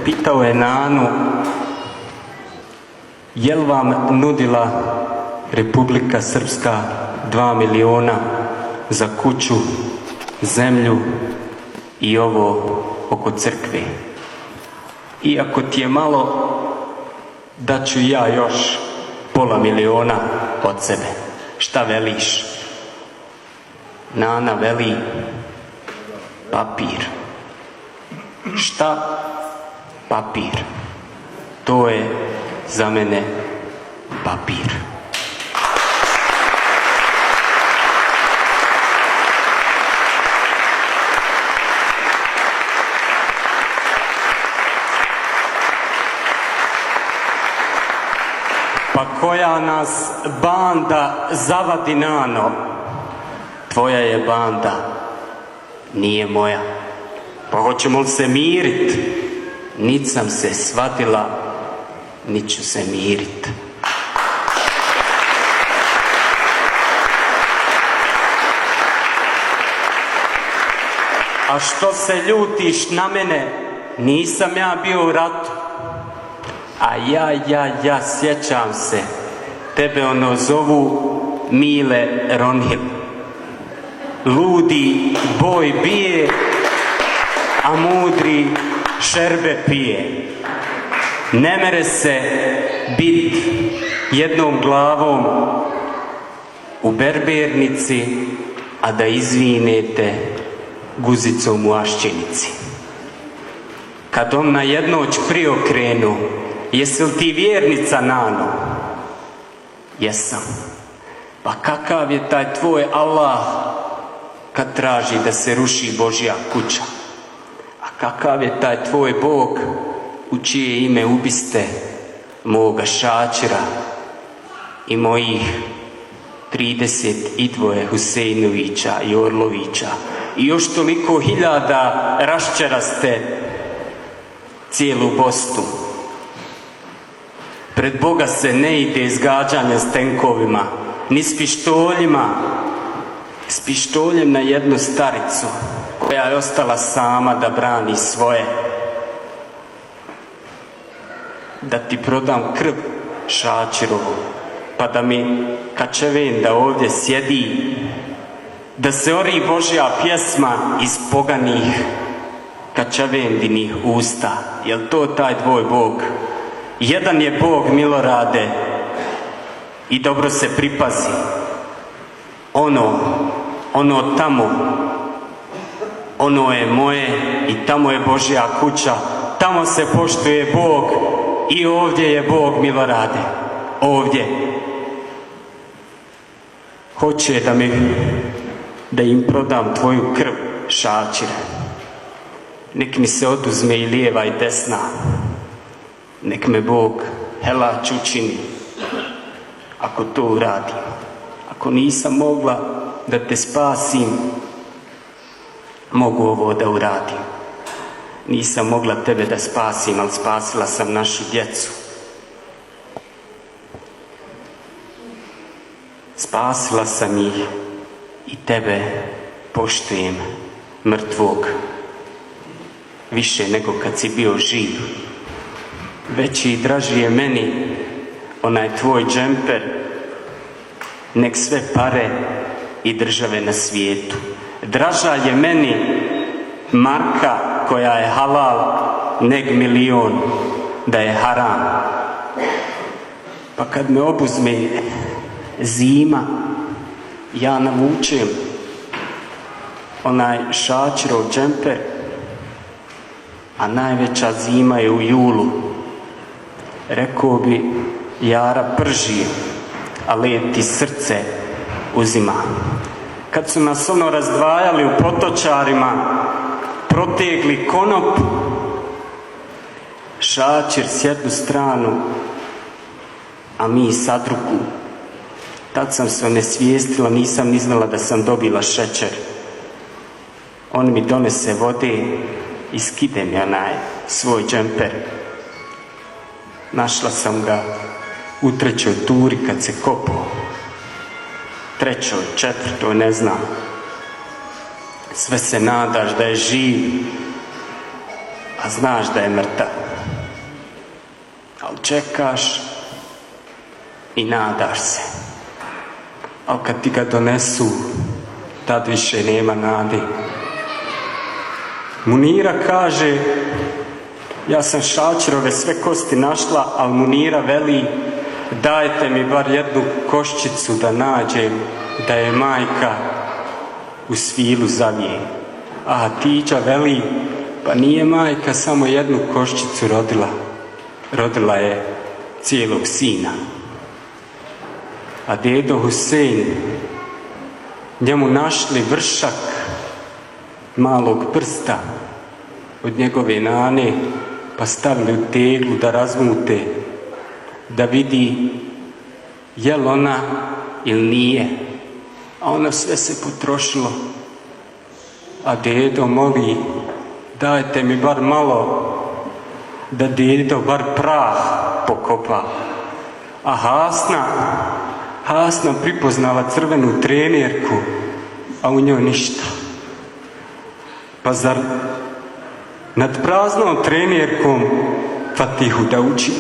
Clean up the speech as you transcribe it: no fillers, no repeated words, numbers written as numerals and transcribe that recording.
pitao je Nanu, jel vam nudila Republika Srpska 2 miliona za kuću, zemlju i ovo oko crkve? Iako ti je malo, da ću ja još pola miliona od sebe. Šta veliš? Nana veli, papir. Šta? Papir. To je za mene papir. Pa koja nas banda zavadi, Nano? Tvoja je banda, nije moja. Pa hoćemo li se mirit? Nit sam se shvatila, nit ću se mirit. A što se ljutiš na mene? Nisam ja bio u ratu. A ja, sjećam se, tebe ono zovu Mile Ronhil. Ludi boj bije, a mudri šerbe pije. Ne mere se bit jednom glavom u berbernici, a da izvinete guzicom u Aščinici. Kad on na jednoć priokrenu, jesi li ti vjernica, Nano? Jesam. Pa kakav je taj tvoj Allah kad traži da se ruši Božja kuća? A kakav je taj tvoj Bog u čije ime ubiste moga Šačira i mojih 32 Huseinovića i Orlovića i još toliko hiljada raščeraste cijelu Bosnu? Pred Boga se ne ide izgađanja s tenkovima, ni s pištoljima. S pištoljem na jednu staricu koja je ostala sama da brani svoje. Da ti prodam krv Šačirovu, pa da mi kačeven da ovdje sjedi, da se ori Božja pjesma iz poganih kačavendinih usta. Jel to taj tvoj Bog? Jedan je Bog, Milorade, i dobro se pripazi. Ono tamo, ono je moje i tamo je Božja kuća, tamo se poštuje Bog i ovdje je Bog, Milorade, ovdje. Hoće da im prodam tvoju krv, Šačire. Nek mi se oduzme i lijeva i desna. Nek me Bog helać učini ako to uradim. Ako nisam mogla da te spasim, mogu ovo da uradim. Nisam mogla tebe da spasim, ali spasila sam našu djecu. Spasila sam ih i tebe poštujem, mrtvog, više nego kad si bio živ. Veći i draži je meni onaj tvoj džemper, nek sve pare i države na svijetu. Draža je meni marka koja je halal, neg milion da je haram. Pa kad me obuzme zima, ja navučem onaj Šačirov džemper, a najveća zima je u julu. Rekao bi, jara prži, a led ti srce uzima. Kad su nas razdvajali u Potočarima, protegli konop, Šačir s jednu stranu, a mi sa drugu. Tad sam se onesvijestila, nisam ni znala da sam dobila šećer. On mi donese vode i skide mi onaj svoj džemper. Našla sam ga u 3. turi kad se kopao. 3., 4., ne znam. Sve se nadaš da je živ, a znaš da je mrtav. ali čekaš i nadaš se. Ali kad ti ga donesu, tad više nema nade. Munira kaže, ja sam Šačerove sve kosti našla, ali Munira veli, dajte mi bar jednu koščicu da nađem, da je majka u svilu zavije. A Tiđa veli, pa nije majka samo jednu koščicu rodila. Rodila je cijelog sina. A dedo Husein, njemu našli vršak malog prsta od njegove nane, pa stavili u teglu da razmute, da vidi je li ona ili nije. A ono sve se potrošilo. A dedo moli, dajte mi bar malo, da dedo bar prah pokopa. A Hasna pripoznala crvenu trenerku, a u njoj ništa. Pa zar nad praznom trenerkom Fatihu da uči?